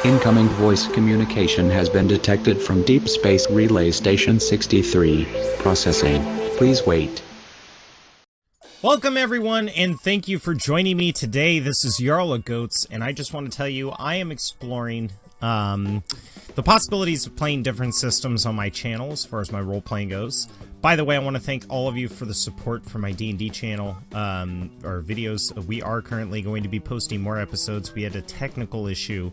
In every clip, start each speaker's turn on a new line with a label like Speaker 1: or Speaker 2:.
Speaker 1: Incoming voice communication has been detected from Deep Space Relay Station 63. Processing. Please wait.
Speaker 2: Welcome everyone, and thank you for joining me today. This is Jarl of Goats, and I just want to tell you I am exploring the possibilities of playing different systems on my channel as far as my role-playing goes. By the way, I want to thank all of you for the support for my D&D channel, or videos. We are currently going to be posting more episodes. We had a technical issue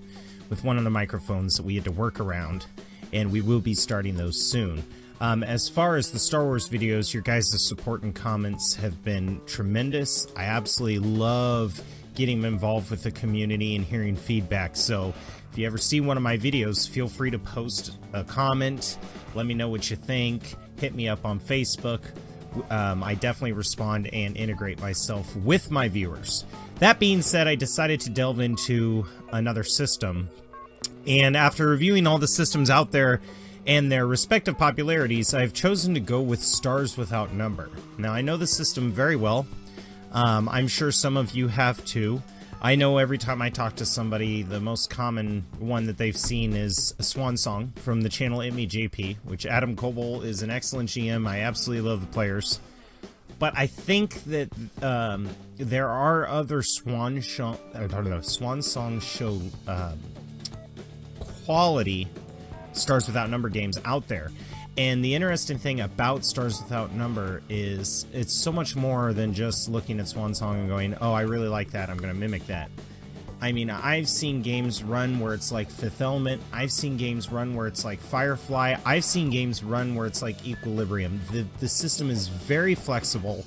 Speaker 2: with one of the microphones that we had to work around, and we will be starting those soon. As far as the Star Wars videos, your guys' support and comments have been tremendous. I absolutely love getting involved with the community and hearing feedback, so if you ever see one of my videos, feel free to post a comment, let me know what you think, hit me up on Facebook. I definitely respond and integrate myself with my viewers. That being said, I decided to delve into another system, and after reviewing all the systems out there and their respective popularities, I've chosen to go with Stars Without Number. Now, I know the system very well. I'm sure some of you have too. I know every time I talk to somebody, the most common one that they've seen is a Swan Song from the channel JP, which Adam Coble is an excellent GM. I absolutely love the players. But I think that there are other Swan Song show quality Stars Without Number games out there. And the interesting thing about Stars Without Number is it's so much more than just looking at Swan Song and going, oh, I really like that, I'm going to mimic that. I mean, I've seen games run where it's like Fifth Element, I've seen games run where it's like Firefly, I've seen games run where it's like Equilibrium. The system is very flexible,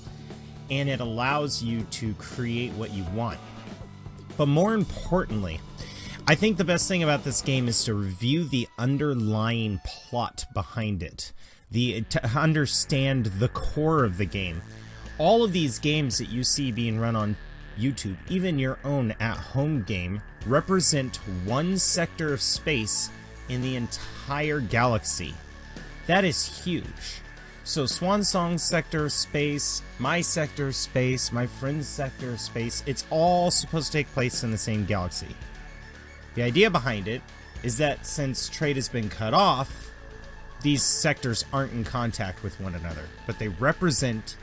Speaker 2: and it allows you to create what you want. But more importantly, I think the best thing about this game is to review the underlying plot behind it, to understand the core of the game. All of these games that you see being run on YouTube, even your own at-home game, represent one sector of space in the entire galaxy. That is huge. So Swan Song's sector of space, my sector of space, my friend's sector of space, it's all supposed to take place in the same galaxy. The idea behind it is that since trade has been cut off, these sectors aren't in contact with one another, but they represent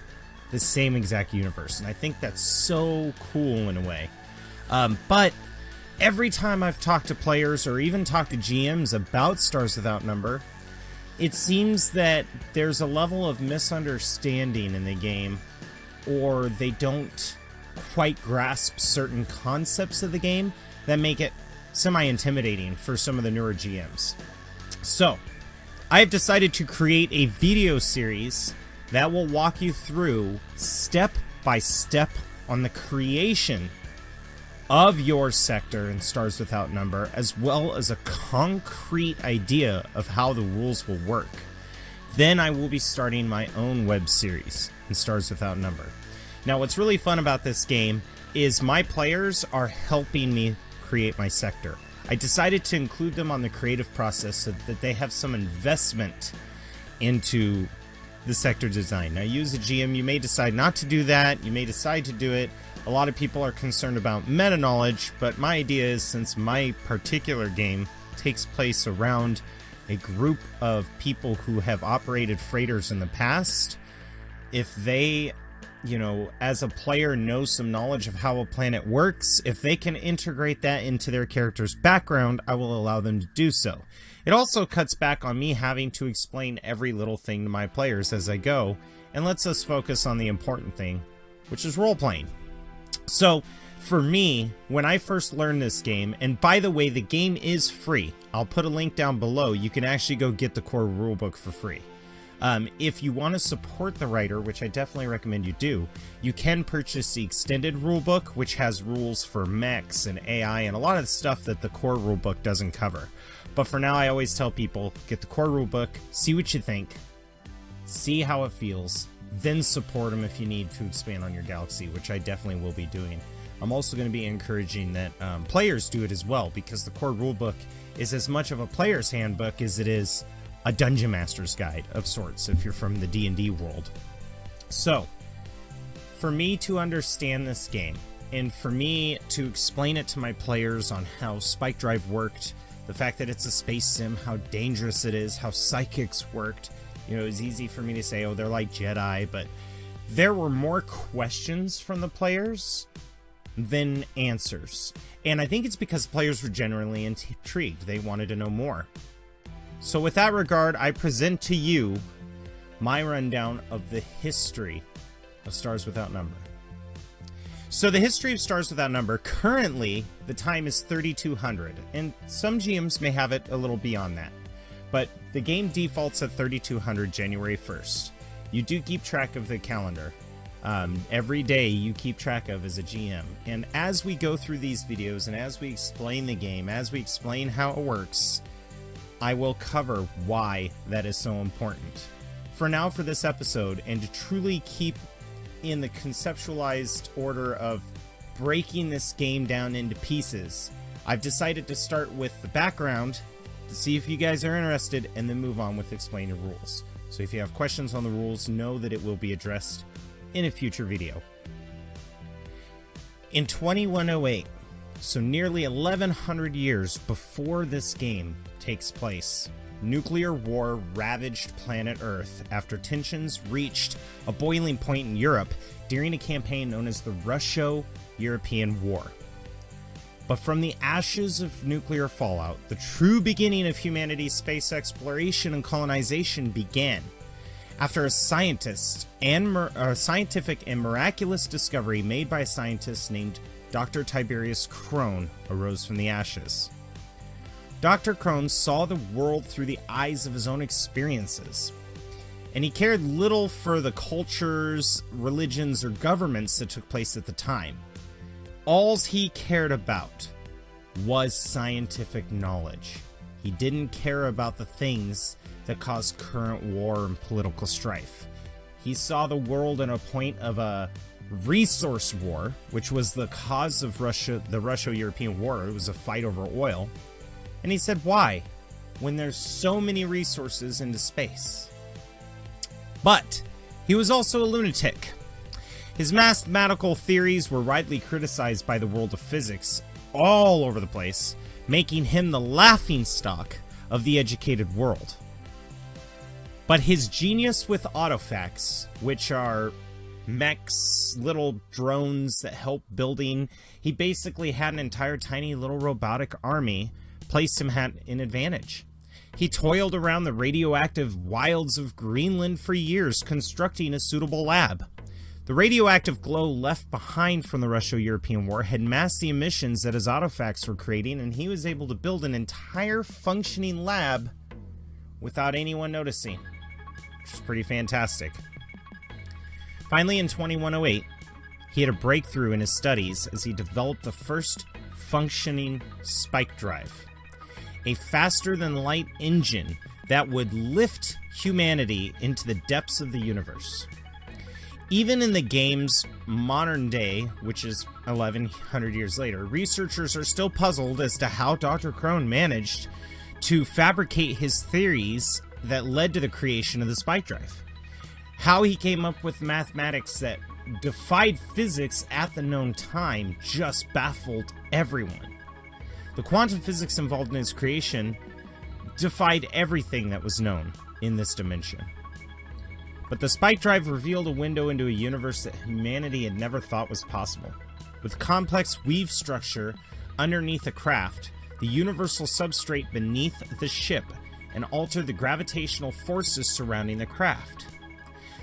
Speaker 2: the same exact universe, and I think that's so cool in a way. But every time I've talked to players or even talked to GMs about Stars Without Number, it seems that there's a level of misunderstanding in the game, or they don't quite grasp certain concepts of the game that make it semi-intimidating for some of the newer GMs. So, I've decided to create a video series that will walk you through step by step on the creation of your sector in Stars Without Number, as well as a concrete idea of how the rules will work. Then I will be starting my own web series in Stars Without Number. Now, what's really fun about this game is my players are helping me create my sector. I decided to include them on the creative process so that they have some investment into the sector design. Now, you as a GM, you may decide not to do that, you may decide to do it. A lot of people are concerned about meta knowledge, but my idea is, since my particular game takes place around a group of people who have operated freighters in the past, if they, you know, as a player know some knowledge of how a planet works, if they can integrate that into their character's background, I will allow them to do so. It also cuts back on me having to explain every little thing to my players as I go, and lets us focus on the important thing, which is role-playing. So, for me, when I first learned this game, and by the way, the game is free. I'll put a link down below. You can actually go get the core rulebook for free. If you want to support the writer, which I definitely recommend you do, you can purchase the extended rulebook, which has rules for mechs and AI and a lot of the stuff that the core rulebook doesn't cover. But for now, I always tell people, get the core rulebook, see what you think, see how it feels, then support them if you need to expand on your galaxy, which I definitely will be doing. I'm also going to be encouraging that players do it as well, because the core rulebook is as much of a player's handbook as it is a dungeon master's guide of sorts if you're from the D&D world. So, for me to understand this game And for me to explain it to my players on how Spike Drive worked, the fact that it's a space sim, how dangerous it is, how psychics worked, you know, it was easy for me to say, oh, they're like Jedi, but there were more questions from the players than answers. And I think it's because players were generally intrigued. They wanted to know more. So with that regard, I present to you my rundown of the history of Stars Without Number. So the history of Stars Without Number, currently the time is 3200, and some GMs may have it a little beyond that. But the game defaults at 3200 January 1st. You do keep track of the calendar. Every day you keep track of as a GM. And as we go through these videos and as we explain the game, as we explain how it works, I will cover why that is so important. For now, for this episode, and to truly keep in the conceptualized order of breaking this game down into pieces, I've decided to start with the background to see if you guys are interested, and then move on with explaining the rules. So if you have questions on the rules, know that it will be addressed in a future video. In 2108, so nearly 1100 years before this game takes place, nuclear war ravaged planet Earth after tensions reached a boiling point in Europe during a campaign known as the Russo-European War. But from the ashes of nuclear fallout, the true beginning of humanity's space exploration and colonization began, after a scientific and miraculous discovery made by a scientist named Dr. Tiberius Crone arose from the ashes. Dr. Crone saw the world through the eyes of his own experiences, and he cared little for the cultures, religions, or governments that took place at the time. All he cared about was scientific knowledge. He didn't care about the things that caused current war and political strife. He saw the world in a point of a resource war, which was the cause of the Russo-European War. It was a fight over oil. And he said, why? When there's so many resources into space. But he was also a lunatic. His mathematical theories were widely criticized by the world of physics all over the place, making him the laughingstock of the educated world. But his genius with autofacts, which are mechs, little drones that help building, he basically had an entire tiny little robotic army, placed him at an advantage. He toiled around the radioactive wilds of Greenland for years, constructing a suitable lab. The radioactive glow left behind from the Russo-European War had masked the emissions that his autofacts were creating, and he was able to build an entire functioning lab without anyone noticing, which is pretty fantastic. Finally, in 2108, he had a breakthrough in his studies as he developed the first functioning spike drive, a faster-than-light engine that would lift humanity into the depths of the universe. Even in the game's modern day, which is 1100 years later, researchers are still puzzled as to how Dr. Crone managed to fabricate his theories that led to the creation of the spike drive. How he came up with mathematics that defied physics at the known time just baffled everyone. The quantum physics involved in his creation defied everything that was known in this dimension. But the spike drive revealed a window into a universe that humanity had never thought was possible. With complex weave structure underneath the craft, the universal substrate beneath the ship, and altered the gravitational forces surrounding the craft.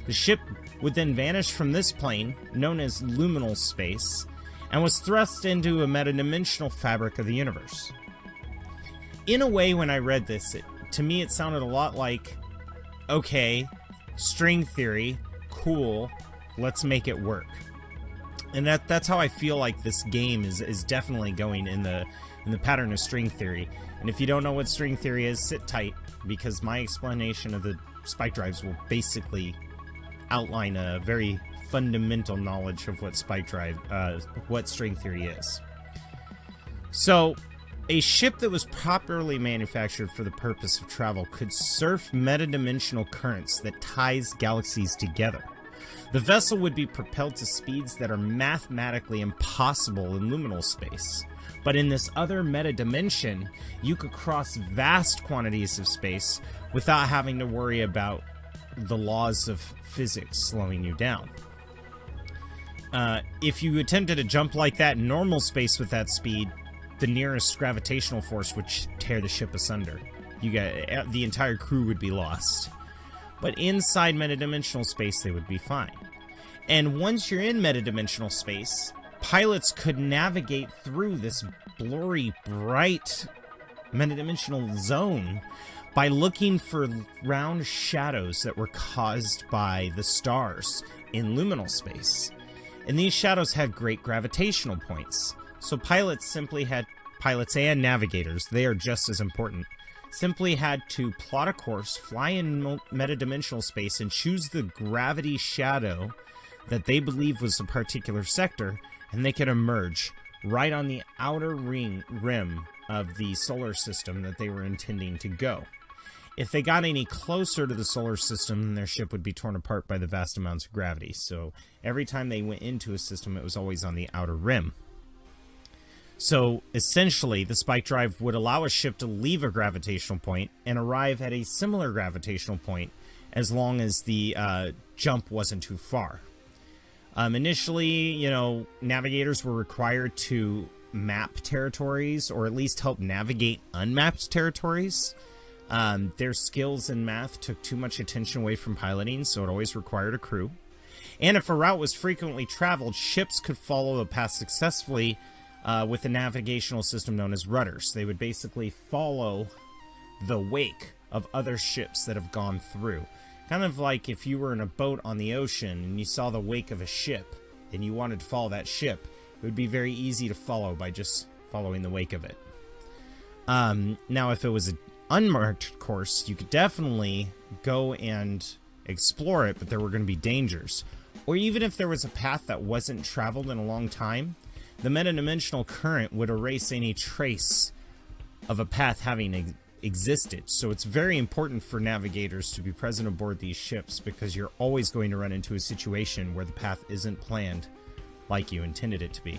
Speaker 2: The ship would then vanish from this plane, known as luminal space, and was thrust into a metadimensional fabric of the universe. In a way, when I read this, to me it sounded a lot like, okay, string theory, cool, let's make it work. And that's how I feel like this game is definitely going in the pattern of string theory. And if you don't know what string theory is, sit tight, because my explanation of the spike drives will basically outline a very fundamental knowledge of what what string theory is. So, a ship that was properly manufactured for the purpose of travel could surf metadimensional currents that ties galaxies together. The vessel would be propelled to speeds that are mathematically impossible in liminal space. But in this other meta-dimension, you could cross vast quantities of space without having to worry about the laws of physics slowing you down. If you attempted to jump like that in normal space with that speed, the nearest gravitational force would tear the ship asunder. The entire crew would be lost. But inside metadimensional space, they would be fine. And once you're in metadimensional space, pilots could navigate through this blurry, bright metadimensional zone by looking for round shadows that were caused by the stars in liminal space. And these shadows had great gravitational points. So pilots and navigators, they are just as important, simply had to plot a course, fly in metadimensional space, and choose the gravity shadow that they believed was a particular sector, and they could emerge right on the outer rim of the solar system that they were intending to go. If they got any closer to the solar system, then their ship would be torn apart by the vast amounts of gravity. So every time they went into a system, it was always on the outer rim. So essentially, the spike drive would allow a ship to leave a gravitational point and arrive at a similar gravitational point as long as the jump wasn't too far. Initially, navigators were required to map territories or at least help navigate unmapped territories. Their skills in math took too much attention away from piloting, so it always required a crew. And if a route was frequently traveled, ships could follow the path successfully with a navigational system known as rudders. They would basically follow the wake of other ships that have gone through. Kind of like if you were in a boat on the ocean and you saw the wake of a ship and you wanted to follow that ship, it would be very easy to follow by just following the wake of it. Now, if it was an unmarked course, you could definitely go and explore it, but there were going to be dangers. Or even if there was a path that wasn't traveled in a long time, the metadimensional current would erase any trace of a path having existed. So it's very important for navigators to be present aboard these ships, because you're always going to run into a situation where the path isn't planned like you intended it to be.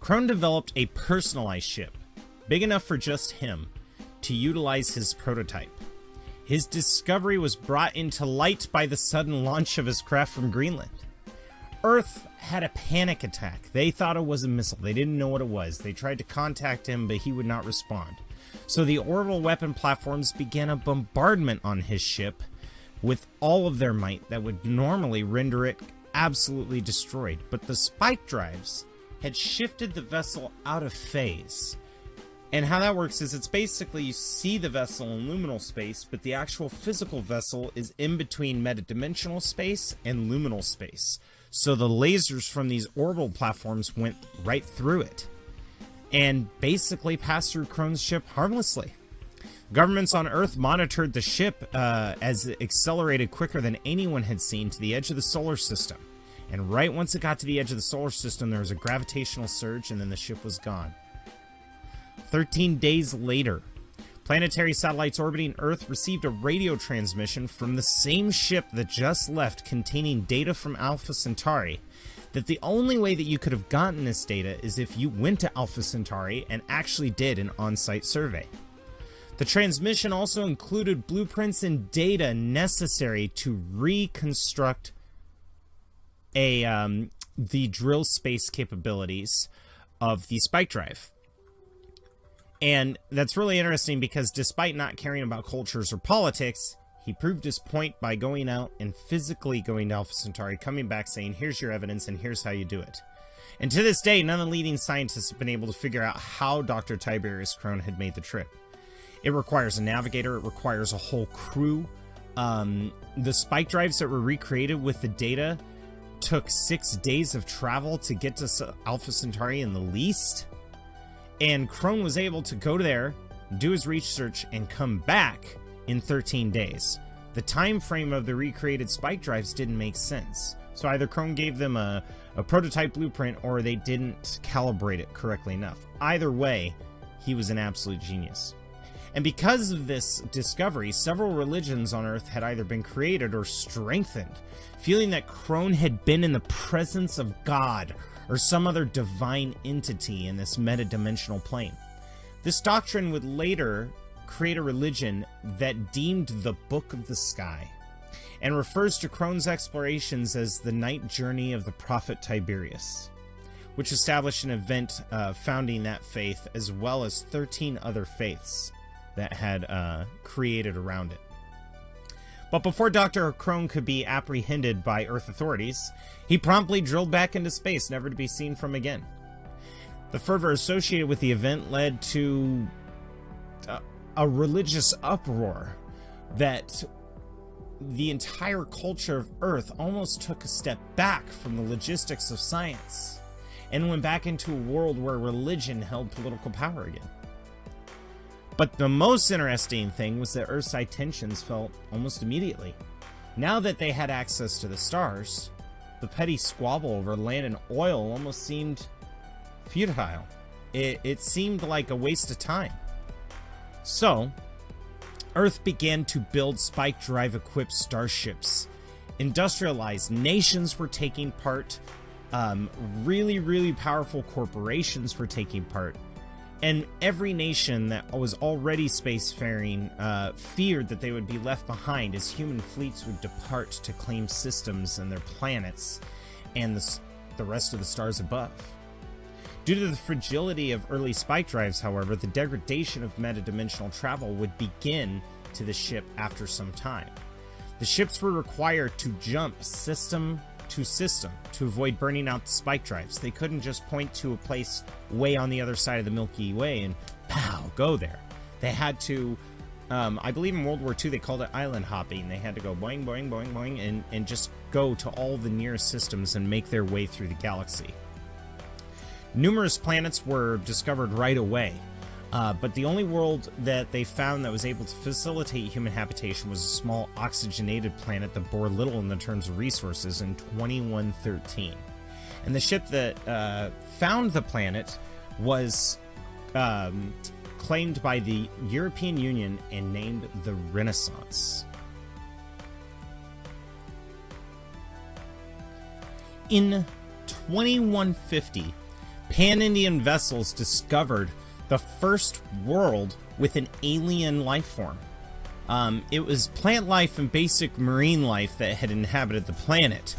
Speaker 2: Krone developed a personalized ship, big enough for just him, to utilize his prototype. His discovery was brought into light by the sudden launch of his craft from Greenland. Earth had a panic attack. They thought it was a missile. They didn't know what it was. They tried to contact him, but he would not respond. So the orbital weapon platforms began a bombardment on his ship with all of their might that would normally render it absolutely destroyed. But the spike drives had shifted the vessel out of phase. And how that works is it's basically you see the vessel in luminal space, but the actual physical vessel is in between metadimensional space and luminal space. So the lasers from these orbital platforms went right through it and basically passed through Krone's ship harmlessly. Governments on Earth monitored the ship as it accelerated quicker than anyone had seen to the edge of the solar system. And right once it got to the edge of the solar system, there was a gravitational surge, and then the ship was gone. 13 days later, planetary satellites orbiting Earth received a radio transmission from the same ship that just left, containing data from Alpha Centauri, that the only way that you could have gotten this data is if you went to Alpha Centauri and actually did an on-site survey. The transmission also included blueprints and data necessary to reconstruct the drill space capabilities of the spike drive. And that's really interesting because despite not caring about cultures or politics, he proved his point by going out and physically going to Alpha Centauri, coming back saying, here's your evidence and here's how you do it. And to this day, none of the leading scientists have been able to figure out how Dr. Tiberius Krone had made the trip. It requires a navigator, it requires a whole crew. The spike drives that were recreated with the data took 6 days of travel to get to Alpha Centauri in the least. And Krone was able to go there, do his research, and come back in 13 days. The time frame of the recreated spike drives didn't make sense. So either Krone gave them a prototype blueprint or they didn't calibrate it correctly enough. Either way, he was an absolute genius. And because of this discovery, several religions on Earth had either been created or strengthened, feeling that Crone had been in the presence of God or some other divine entity in this metadimensional plane. This doctrine would later create a religion that deemed the Book of the Sky, and refers to Crone's explorations as the night journey of the prophet Tiberius, which established an event founding that faith, as well as 13 other faiths that had created around it. But before Dr. Crone could be apprehended by Earth authorities, he promptly drilled back into space, never to be seen from again. The fervor associated with the event led to a religious uproar that the entire culture of Earth almost took a step back from the logistics of science and went back into a world where religion held political power again. But the most interesting thing was that Earthside tensions fell almost immediately. Now that they had access to the stars, the petty squabble over land and oil almost seemed futile. It seemed like a waste of time. So, Earth began to build spike drive equipped starships. Industrialized nations were taking part. Really powerful corporations were taking part. And every nation that was already spacefaring feared that they would be left behind as human fleets would depart to claim systems and their planets and the rest of the stars above. Due to the fragility of early spike drives, however, the degradation of metadimensional travel would begin to the ship after some time. The ships were required to jump system to system to avoid burning out the spike drives. They couldn't just point to a place way on the other side of the Milky Way and pow, go there. They had to, I believe in World War II they called it island hopping. They had to go boing, boing, boing, boing, and just go to all the nearest systems and make their way through the galaxy. Numerous planets were discovered right away, but the only world that they found that was able to facilitate human habitation was a small oxygenated planet that bore little in the terms of resources in 2113. And the ship that found the planet was claimed by the European Union and named the Renaissance. In 2150, Pan-Indian vessels discovered the first world with an alien life form. It was plant life and basic marine life that had inhabited the planet,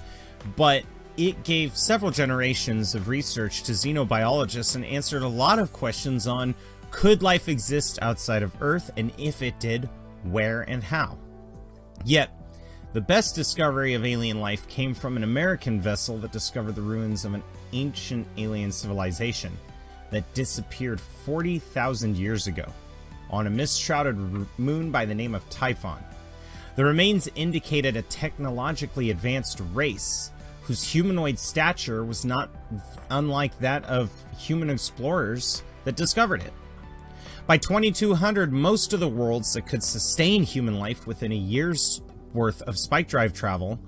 Speaker 2: but it gave several generations of research to xenobiologists and answered a lot of questions on could life exist outside of Earth, and if it did, where and how. Yet, the best discovery of alien life came from an American vessel that discovered the ruins of an ancient alien civilization that disappeared 40,000 years ago on a mist-shrouded moon by the name of Typhon. The remains indicated a technologically advanced race whose humanoid stature was not unlike that of human explorers that discovered it. By 2200, most of the worlds that could sustain human life within a year's worth of spike drive travel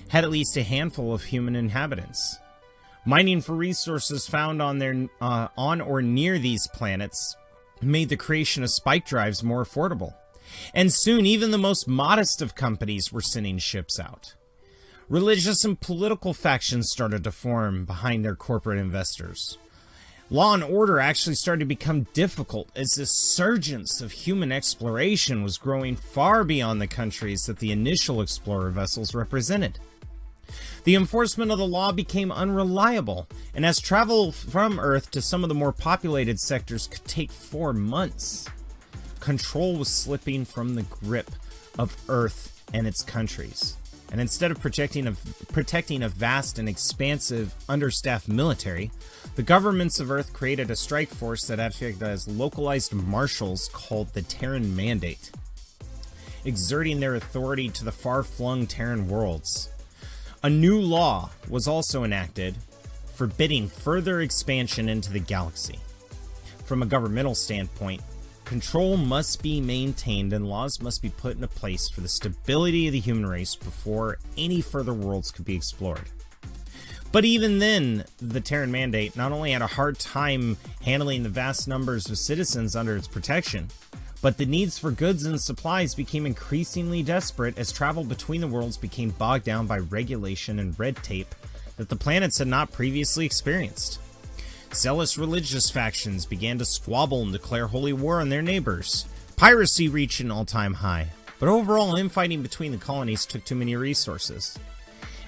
Speaker 2: had at least a handful of human inhabitants. Mining for resources found on or near these planets made the creation of spike drives more affordable. And soon, even the most modest of companies were sending ships out. Religious and political factions started to form behind their corporate investors. Law and order actually started to become difficult as the surgence of human exploration was growing far beyond the countries that the initial explorer vessels represented. The enforcement of the law became unreliable, and as travel from Earth to some of the more populated sectors could take 4 months, control was slipping from the grip of Earth and its countries. And instead of protecting a vast and expansive, understaffed military, the governments of Earth created a strike force that acted as localized marshals called the Terran Mandate, exerting their authority to the far-flung Terran worlds. A new law was also enacted, forbidding further expansion into the galaxy. From a governmental standpoint, control must be maintained and laws must be put into place for the stability of the human race before any further worlds could be explored. But even then, the Terran Mandate not only had a hard time handling the vast numbers of citizens under its protection, But the needs for goods and supplies became increasingly desperate as travel between the worlds became bogged down by regulation and red tape that the planets had not previously experienced. Zealous religious factions began to squabble and declare holy war on their neighbors. Piracy reached an all-time high, but overall infighting between the colonies took too many resources.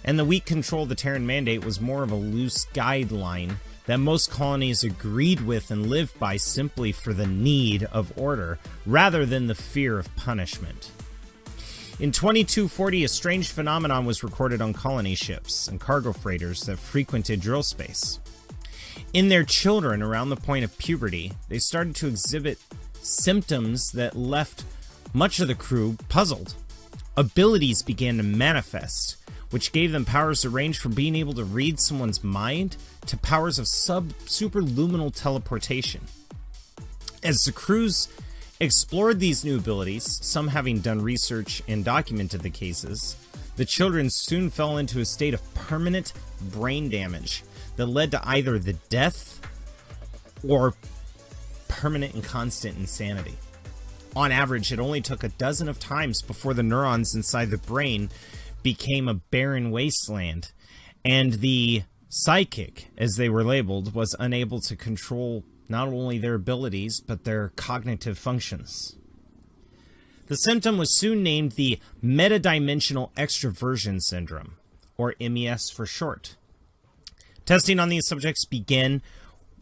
Speaker 2: And the weak control of the Terran Mandate was more of a loose guideline that most colonies agreed with and lived by simply for the need of order, rather than the fear of punishment. In 2240, a strange phenomenon was recorded on colony ships and cargo freighters that frequented drill space. In their children, around the point of puberty, they started to exhibit symptoms that left much of the crew puzzled. Abilities began to manifest, which gave them powers that ranged from being able to read someone's mind to powers of superluminal teleportation. As the crews explored these new abilities, some having done research and documented the cases, the children soon fell into a state of permanent brain damage that led to either the death or permanent and constant insanity. On average, it only took a dozen of times before the neurons inside the brain became a barren wasteland, and the psychic, as they were labeled, was unable to control not only their abilities, but their cognitive functions. The symptom was soon named the metadimensional extroversion syndrome, or MES for short. Testing on these subjects began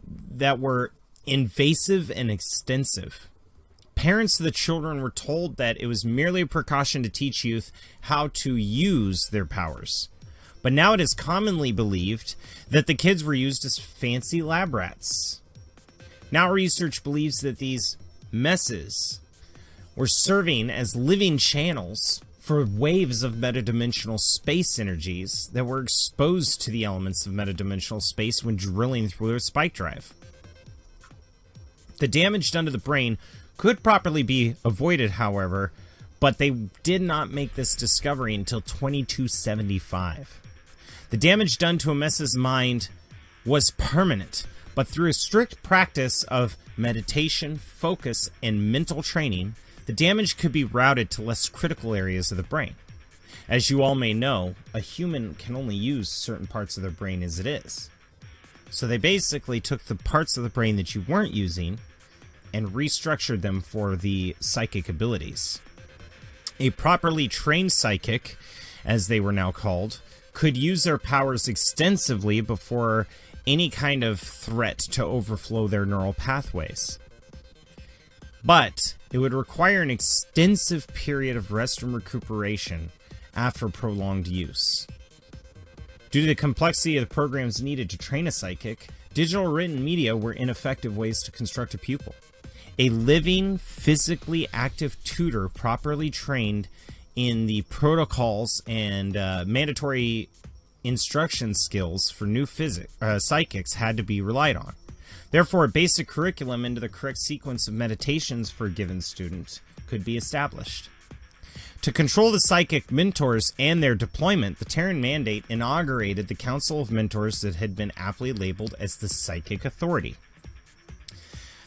Speaker 2: that were invasive and extensive. Parents of the children were told that it was merely a precaution to teach youth how to use their powers. But now it is commonly believed that the kids were used as fancy lab rats. Now research believes that these messes were serving as living channels for waves of metadimensional space energies that were exposed to the elements of metadimensional space when drilling through a spike drive. The damage done to the brain could properly be avoided, however, but they did not make this discovery until 2275. The damage done to a mess's mind was permanent, but through a strict practice of meditation, focus, and mental training, the damage could be routed to less critical areas of the brain. As you all may know, a human can only use certain parts of their brain as it is. So they basically took the parts of the brain that you weren't using and restructured them for the psychic abilities. A properly trained psychic, as they were now called, could use their powers extensively before any kind of threat to overflow their neural pathways. But it would require an extensive period of rest and recuperation after prolonged use. Due to the complexity of the programs needed to train a psychic, digital written media were ineffective ways to construct a pupil. A living, physically active tutor properly trained in the protocols and mandatory instruction skills for new psychics had to be relied on. Therefore, a basic curriculum into the correct sequence of meditations for a given student could be established. To control the psychic mentors and their deployment, the Terran Mandate inaugurated the Council of Mentors that had been aptly labeled as the Psychic Authority.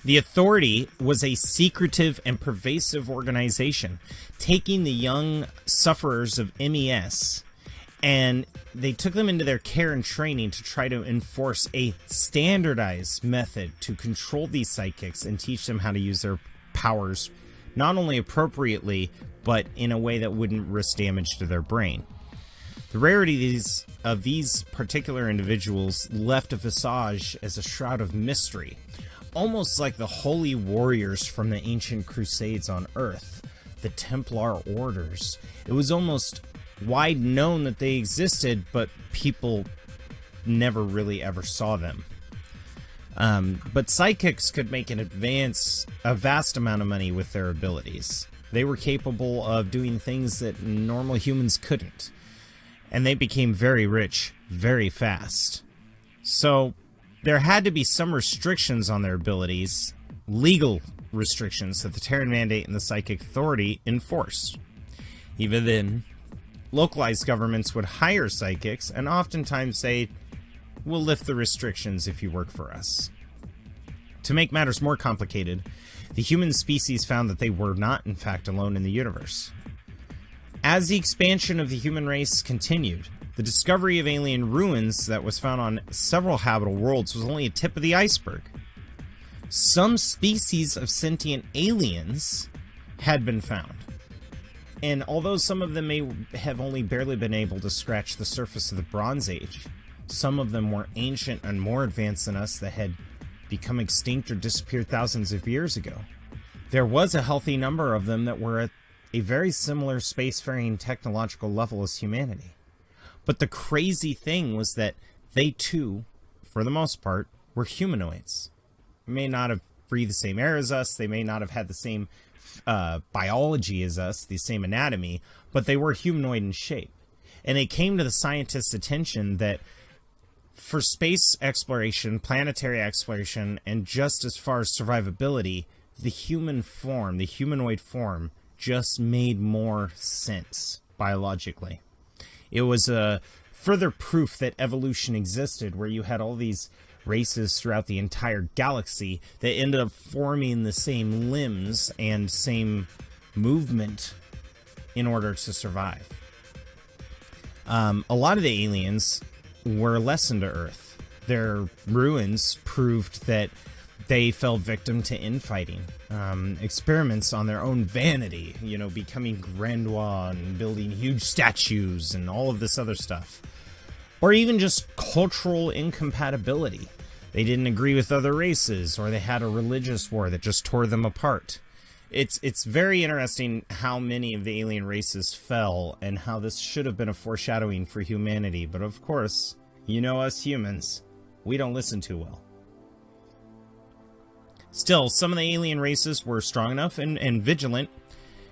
Speaker 2: The Authority was a secretive and pervasive organization, taking the young sufferers of MES, and they took them into their care and training to try to enforce a standardized method to control these psychics and teach them how to use their powers not only appropriately, but in a way that wouldn't risk damage to their brain. The rarity of these particular individuals left a visage as a shroud of mystery, almost like the holy warriors from the ancient crusades on Earth, the Templar orders. It was almost wide known that they existed, but people never really ever saw them. But psychics could make a vast amount of money with their abilities. They were capable of doing things that normal humans couldn't. And they became very rich very fast. So there had to be some restrictions on their abilities, legal restrictions that the Terran Mandate and the Psychic Authority enforced. Even then, localized governments would hire psychics and oftentimes say, "We'll lift the restrictions if you work for us." To make matters more complicated, the human species found that they were not, in fact, alone in the universe. As the expansion of the human race continued, the discovery of alien ruins that was found on several habitable worlds was only a tip of the iceberg. Some species of sentient aliens had been found. And although some of them may have only barely been able to scratch the surface of the Bronze Age, some of them were ancient and more advanced than us that had become extinct or disappeared thousands of years ago. There was a healthy number of them that were at a very similar spacefaring technological level as humanity. But the crazy thing was that they too, for the most part, were humanoids. They may not have breathed the same air as us, they may not have had the same biology as us, the same anatomy, but they were humanoid in shape. And it came to the scientists' attention that for space exploration, planetary exploration, and just as far as survivability, the human form, the humanoid form, just made more sense biologically. It was a further proof that evolution existed, where you had all these races throughout the entire galaxy that ended up forming the same limbs and same movement in order to survive. A lot of the aliens were less to Earth. Their ruins proved that they fell victim to infighting, experiments on their own vanity, becoming grandiose and building huge statues and all of this other stuff. Or even just cultural incompatibility. They didn't agree with other races, or they had a religious war that just tore them apart. It's very interesting how many of the alien races fell, and how this should have been a foreshadowing for humanity. But of course, us humans, we don't listen too well. Still, some of the alien races were strong enough and vigilant,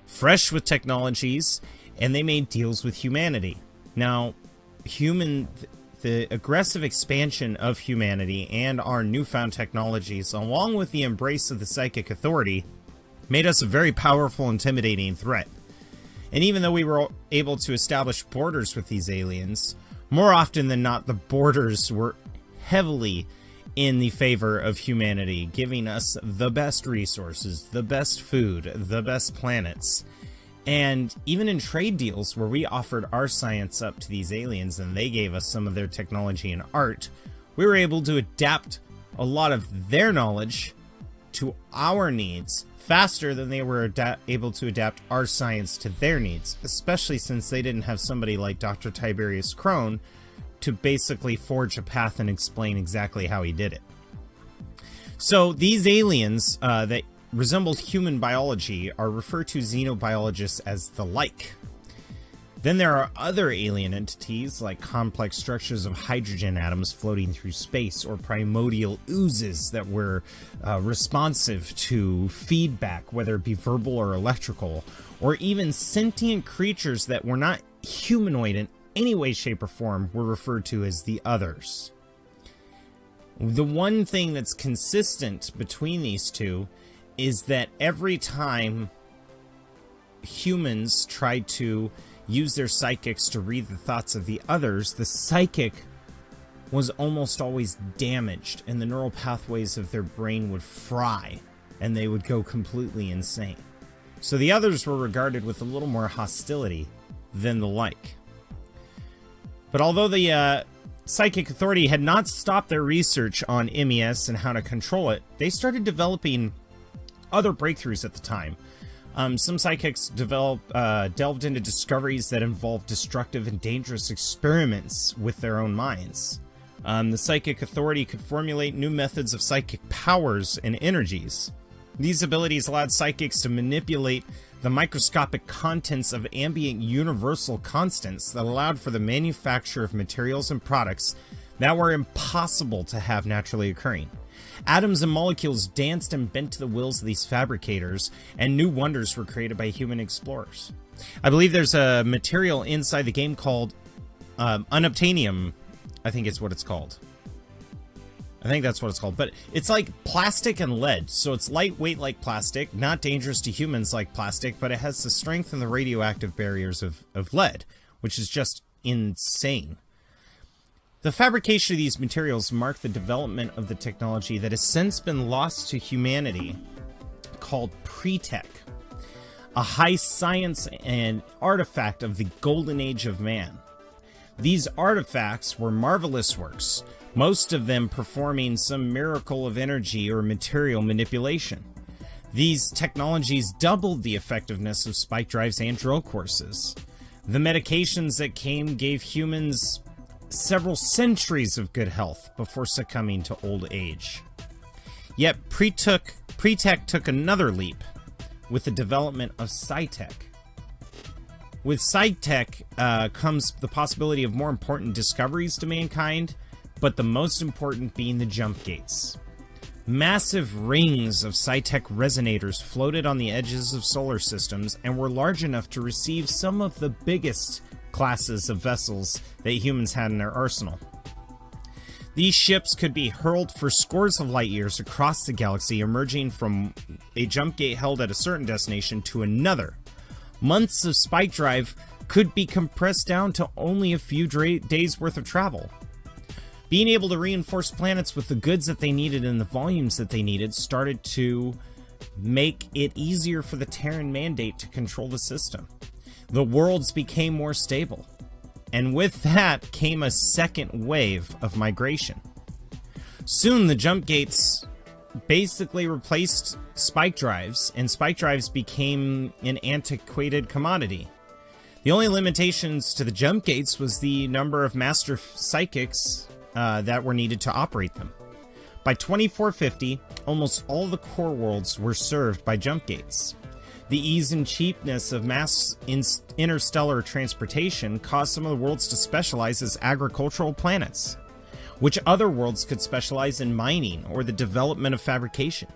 Speaker 2: fresh with technologies, and they made deals with humanity. Now, the aggressive expansion of humanity and our newfound technologies, along with the embrace of the psychic authority, made us a very powerful, intimidating threat. And even though we were able to establish borders with these aliens, more often than not, the borders were heavily in the favor of humanity, giving us the best resources, the best food, the best planets. And even in trade deals where we offered our science up to these aliens and they gave us some of their technology and art, we were able to adapt a lot of their knowledge to our needs faster than they were able to adapt our science to their needs, especially since they didn't have somebody like Dr. Tiberius Crone to basically forge a path and explain exactly how he did it. So these aliens that resembled human biology are referred to xenobiologists as the like. Then there are other alien entities like complex structures of hydrogen atoms floating through space, or primordial oozes that were responsive to feedback, whether it be verbal or electrical, or even sentient creatures that were not humanoid in any way, shape, or form were referred to as the others. The one thing that's consistent between these two is that every time humans tried to use their psychics to read the thoughts of the others, the psychic was almost always damaged, and the neural pathways of their brain would fry, and they would go completely insane. So the others were regarded with a little more hostility than the like. But although the Psychic Authority had not stopped their research on MES and how to control it, they started developing other breakthroughs at the time. Some psychics delved into discoveries that involved destructive and dangerous experiments with their own minds. The Psychic Authority could formulate new methods of psychic powers and energies. These abilities allowed psychics to manipulate the microscopic contents of ambient universal constants that allowed for the manufacture of materials and products that were impossible to have naturally occurring. Atoms and molecules danced and bent to the wills of these fabricators, and new wonders were created by human explorers. I believe there's a material inside the game called unobtainium, I think it's what it's called. I think that's what it's called. But it's like plastic and lead, so it's lightweight like plastic, not dangerous to humans like plastic, but it has the strength and the radioactive barriers of lead, which is just insane. The fabrication of these materials marked the development of the technology that has since been lost to humanity, called pre-tech, a high science and artifact of the golden age of man. These artifacts were marvelous works, most of them performing some miracle of energy or material manipulation. These technologies doubled the effectiveness of spike drives and drill courses. The medications that came gave humans several centuries of good health before succumbing to old age. Yet pre-tech took another leap with the development of sci-tech. With sci-tech comes the possibility of more important discoveries to mankind, but the most important being the jump gates. Massive rings of sci-tech resonators floated on the edges of solar systems and were large enough to receive some of the biggest classes of vessels that humans had in their arsenal. These ships could be hurled for scores of light years across the galaxy, emerging from a jump gate held at a certain destination to another. Months of spike drive could be compressed down to only a few days worth of travel. Being able to reinforce planets with the goods that they needed and the volumes that they needed started to make it easier for the Terran Mandate to control the system. The worlds became more stable, and with that came a second wave of migration. Soon the jump gates basically replaced spike drives, and spike drives became an antiquated commodity. The only limitations to the jump gates was the number of master psychics that were needed to operate them. By 2450, almost all the core worlds were served by jump gates. The ease and cheapness of mass interstellar transportation caused some of the worlds to specialize as agricultural planets, which other worlds could specialize in mining or the development of fabrication.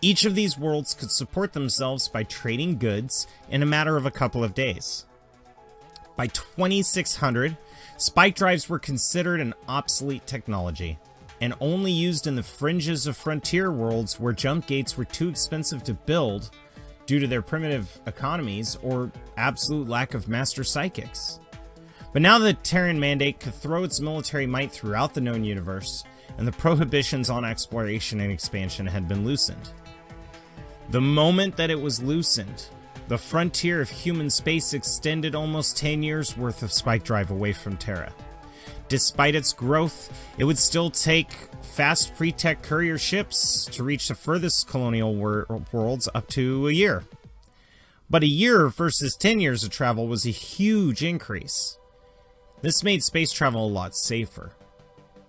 Speaker 2: Each of these worlds could support themselves by trading goods in a matter of a couple of days. By 2600, spike drives were considered an obsolete technology, and only used in the fringes of frontier worlds where jump gates were too expensive to build due to their primitive economies or absolute lack of master psychics. But now the Terran Mandate could throw its military might throughout the known universe, and the prohibitions on exploration and expansion had been loosened. The moment that it was loosened, the frontier of human space extended almost 10 years worth of spike drive away from Terra. Despite its growth, it would still take fast pre-tech courier ships to reach the furthest colonial worlds up to a year. But a year versus 10 years of travel was a huge increase. This made space travel a lot safer.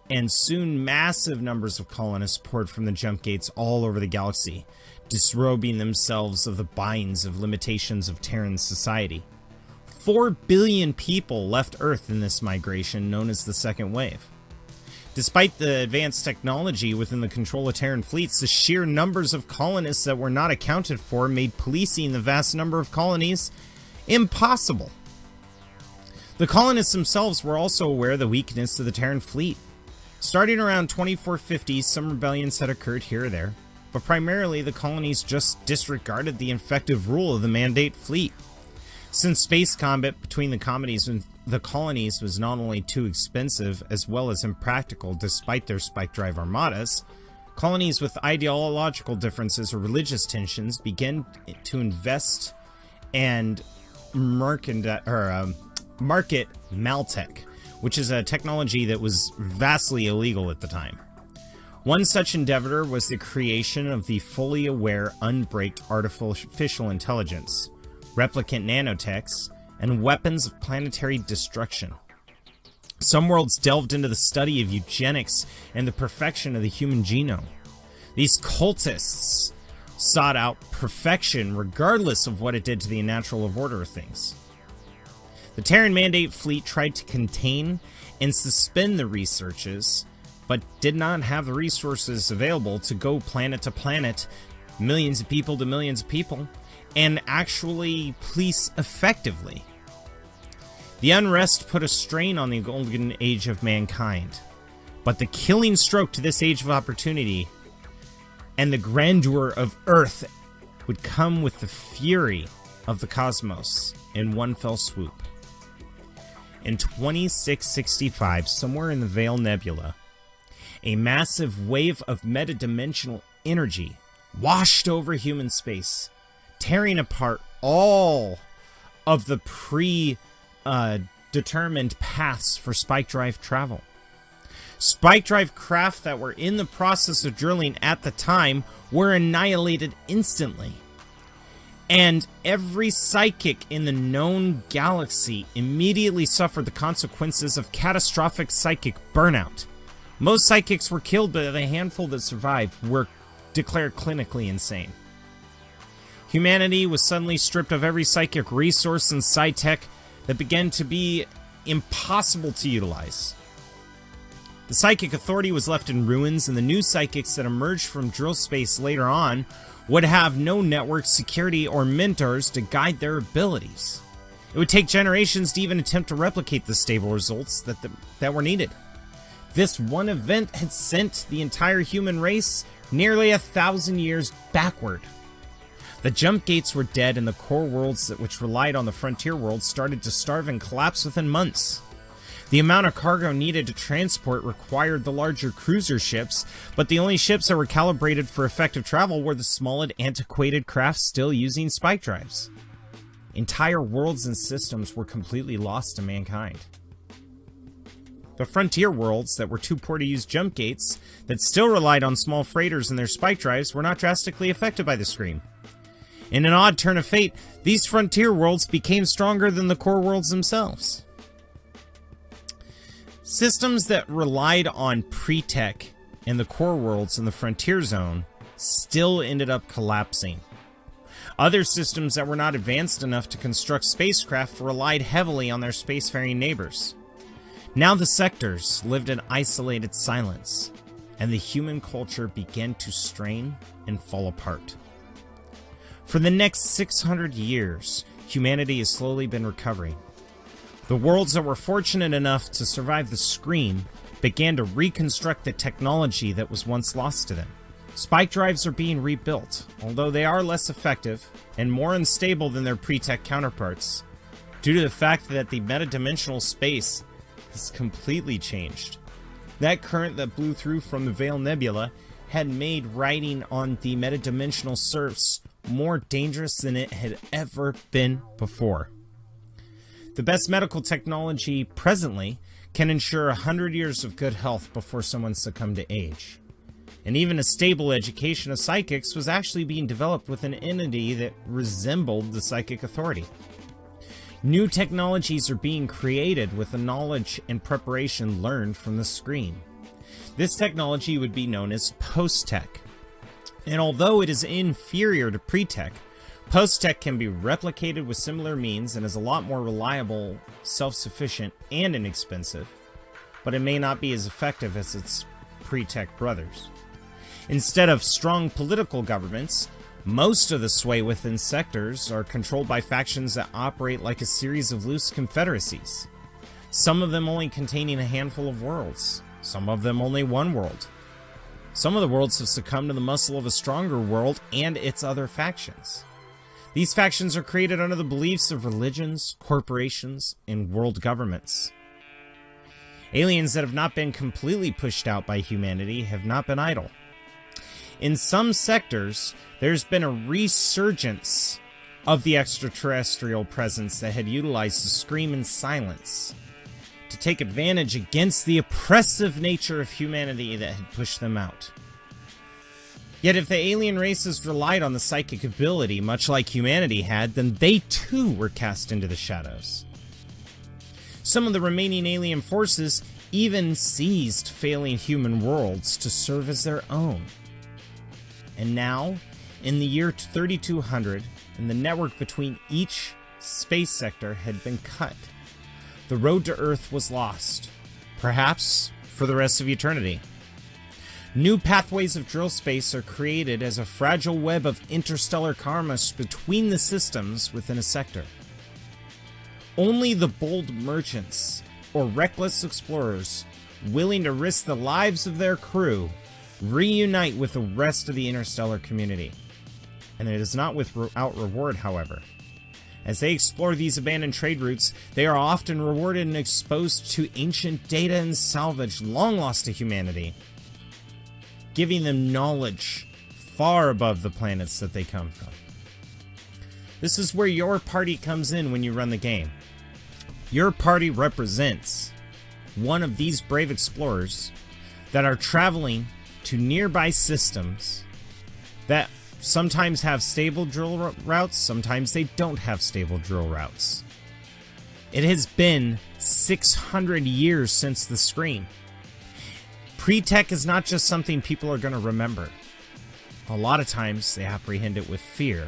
Speaker 2: And soon massive numbers of colonists poured from the jump gates all over the galaxy, disrobing themselves of the binds of limitations of Terran society. 4 billion people left Earth in this migration known as the Second Wave. Despite the advanced technology within the control of Terran fleets, the sheer numbers of colonists that were not accounted for made policing the vast number of colonies impossible. The colonists themselves were also aware of the weakness of the Terran fleet. Starting around 2450, some rebellions had occurred here or there, but primarily the colonies just disregarded the effective rule of the Mandate fleet. Since space combat between the colonies was not only too expensive as well as impractical despite their spike drive armadas, colonies with ideological differences or religious tensions began to invest and market Maltech, which is a technology that was vastly illegal at the time. One such endeavor was the creation of the fully aware, unbraked artificial intelligence, replicant nanotechs, and weapons of planetary destruction. Some worlds delved into the study of eugenics and the perfection of the human genome. These cultists sought out perfection regardless of what it did to the natural order of things. The Terran Mandate fleet tried to contain and suspend the researches, but did not have the resources available to go planet to planet, millions of people to millions of people, and actually police effectively. The unrest put a strain on the golden age of mankind, but the killing stroke to this age of opportunity and the grandeur of Earth would come with the fury of the cosmos in one fell swoop. In 2665, somewhere in the Veil Nebula, a massive wave of metadimensional energy washed over human space, tearing apart all of the determined paths for spike drive travel. Spike drive craft that were in the process of drilling at the time were annihilated instantly. And every psychic in the known galaxy immediately suffered the consequences of catastrophic psychic burnout. Most psychics were killed, but the handful that survived were declared clinically insane. Humanity was suddenly stripped of every psychic resource and psi-tech that began to be impossible to utilize. The Psychic Authority was left in ruins, and the new psychics that emerged from drill space later on would have no network security or mentors to guide their abilities. It would take generations to even attempt to replicate the stable results that were needed. This one event had sent the entire human race nearly 1,000 years backward. The jump gates were dead, and the core worlds which relied on the frontier worlds started to starve and collapse within months. The amount of cargo needed to transport required the larger cruiser ships, but the only ships that were calibrated for effective travel were the small and antiquated crafts still using spike drives. Entire worlds and systems were completely lost to mankind. The frontier worlds that were too poor to use jump gates, that still relied on small freighters and their spike drives, were not drastically affected by the scream. In an odd turn of fate, these frontier worlds became stronger than the core worlds themselves. Systems that relied on pre-tech in the core worlds in the frontier zone still ended up collapsing. Other systems that were not advanced enough to construct spacecraft relied heavily on their spacefaring neighbors. Now the sectors lived in isolated silence, and the human culture began to strain and fall apart. For the next 600 years, humanity has slowly been recovering. The worlds that were fortunate enough to survive the scream began to reconstruct the technology that was once lost to them. Spike drives are being rebuilt, although they are less effective and more unstable than their pre-tech counterparts, due to the fact that the metadimensional space has completely changed. That current that blew through from the Veil Nebula had made riding on the metadimensional surfs more dangerous than it had ever been before. The best medical technology presently can ensure 100 years of good health before someone succumbed to age. And even a stable education of psychics was actually being developed with an entity that resembled the Psychic Authority. New technologies are being created with the knowledge and preparation learned from the scream. This technology would be known as post-tech. And although it is inferior to pre-tech, post-tech can be replicated with similar means and is a lot more reliable, self-sufficient, and inexpensive, but it may not be as effective as its pre-tech brothers. Instead of strong political governments, most of the sway within sectors are controlled by factions that operate like a series of loose confederacies. Some of them only containing a handful of worlds, some of them only one world. Some of the worlds have succumbed to the muscle of a stronger world and its other factions. These factions are created under the beliefs of religions, corporations, and world governments. Aliens that have not been completely pushed out by humanity have not been idle. In some sectors, there's been a resurgence of the extraterrestrial presence that had utilized the scream and silence to take advantage against the oppressive nature of humanity that had pushed them out. Yet if the alien races relied on the psychic ability, much like humanity had, then they too were cast into the shadows. Some of the remaining alien forces even seized failing human worlds to serve as their own. And now, in the year 3200, and the network between each space sector had been cut, the road to Earth was lost, perhaps for the rest of eternity. New pathways of drill space are created as a fragile web of interstellar karma between the systems within a sector. Only the bold merchants or reckless explorers willing to risk the lives of their crew reunite with the rest of the interstellar community. And it is not without reward, however. As they explore these abandoned trade routes, they are often rewarded and exposed to ancient data and salvage long lost to humanity, giving them knowledge far above the planets that they come from. This is where your party comes in when you run the game. Your party represents one of these brave explorers that are traveling to nearby systems that sometimes have stable drill routes, sometimes they don't have stable drill routes. It has been 600 years since the screen. Pre-tech is not just something people are going to remember. A lot of times they apprehend it with fear,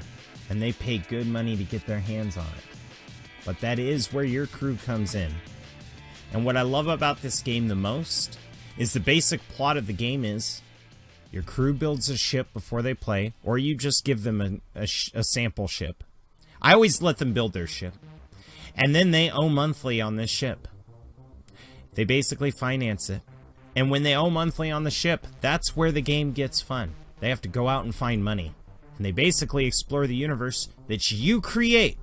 Speaker 2: and they pay good money to get their hands on it. But that is where your crew comes in. And what I love about this game the most is the basic plot of the game is your crew builds a ship before they play, or you just give them a sample ship. I always let them build their ship. And then they owe monthly on this ship. They basically finance it. And when they owe monthly on the ship, that's where the game gets fun. They have to go out and find money. And they basically explore the universe that you create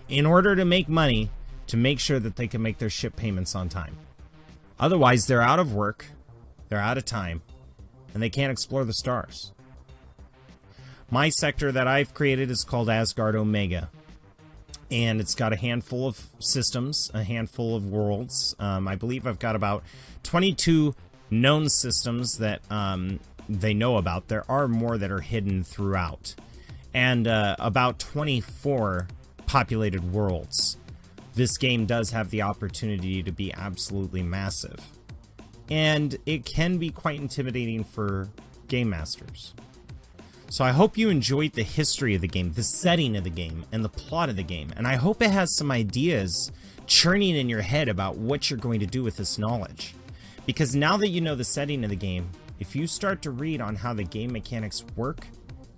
Speaker 2: in order to make money to make sure that they can make their ship payments on time. Otherwise, they're out of work, they're out of time, and they can't explore the stars. My sector that I've created is called Asgard Omega. And it's got a handful of systems, a handful of worlds. I believe I've got about 22 known systems that they know about. There are more that are hidden throughout. And about 24 populated worlds. This game does have the opportunity to be absolutely massive. And it can be quite intimidating for game masters. So I hope you enjoyed the history of the game, the setting of the game, and the plot of the game. And I hope it has some ideas churning in your head about what you're going to do with this knowledge. Because now that you know the setting of the game, if you start to read on how the game mechanics work,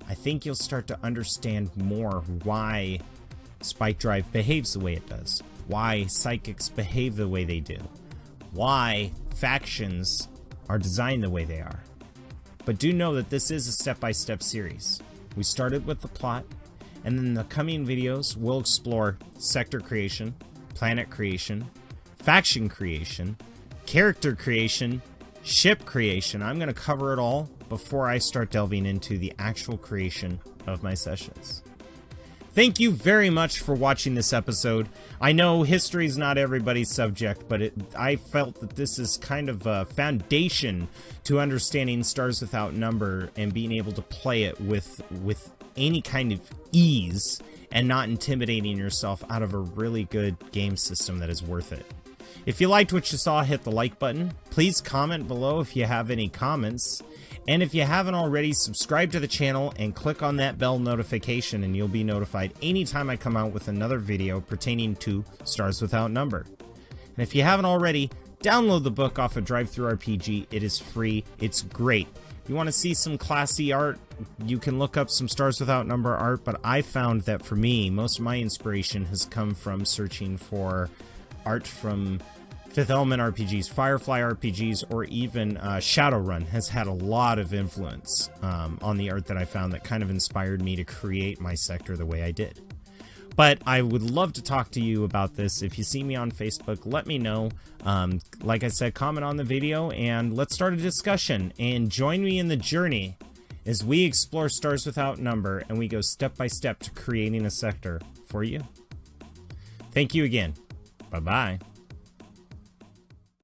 Speaker 2: I think you'll start to understand more why Spike Drive behaves the way it does, why psychics behave the way they do, why factions are designed the way they are. But do know that this is a step-by-step series. We started with the plot, and in the coming videos, we'll explore sector creation, planet creation, faction creation, character creation, ship creation. I'm going to cover it all before I start delving into the actual creation of my sessions. Thank you very much for watching this episode. I know history is not everybody's subject, but I felt that this is kind of a foundation to understanding Stars Without Number and being able to play it with any kind of ease and not intimidating yourself out of a really good game system that is worth it. If you liked what you saw, hit the like button. Please comment below if you have any comments. And if you haven't already, subscribe to the channel and click on that bell notification and you'll be notified anytime I come out with another video pertaining to Stars Without Number. And if you haven't already, download the book off of DriveThruRPG. It is free. It's great. You want to see some classy art, you can look up some Stars Without Number art, but I found that for me, most of my inspiration has come from searching for art from Fifth Element RPGs, Firefly RPGs, or even Shadowrun has had a lot of influence on the art that I found that kind of inspired me to create my sector the way I did. But I would love to talk to you about this. If you see me on Facebook, let me know. Like I said, comment on the video and let's start a discussion and join me in the journey as we explore Stars Without Number and we go step by step to creating a sector for you. Thank you again. Bye-bye.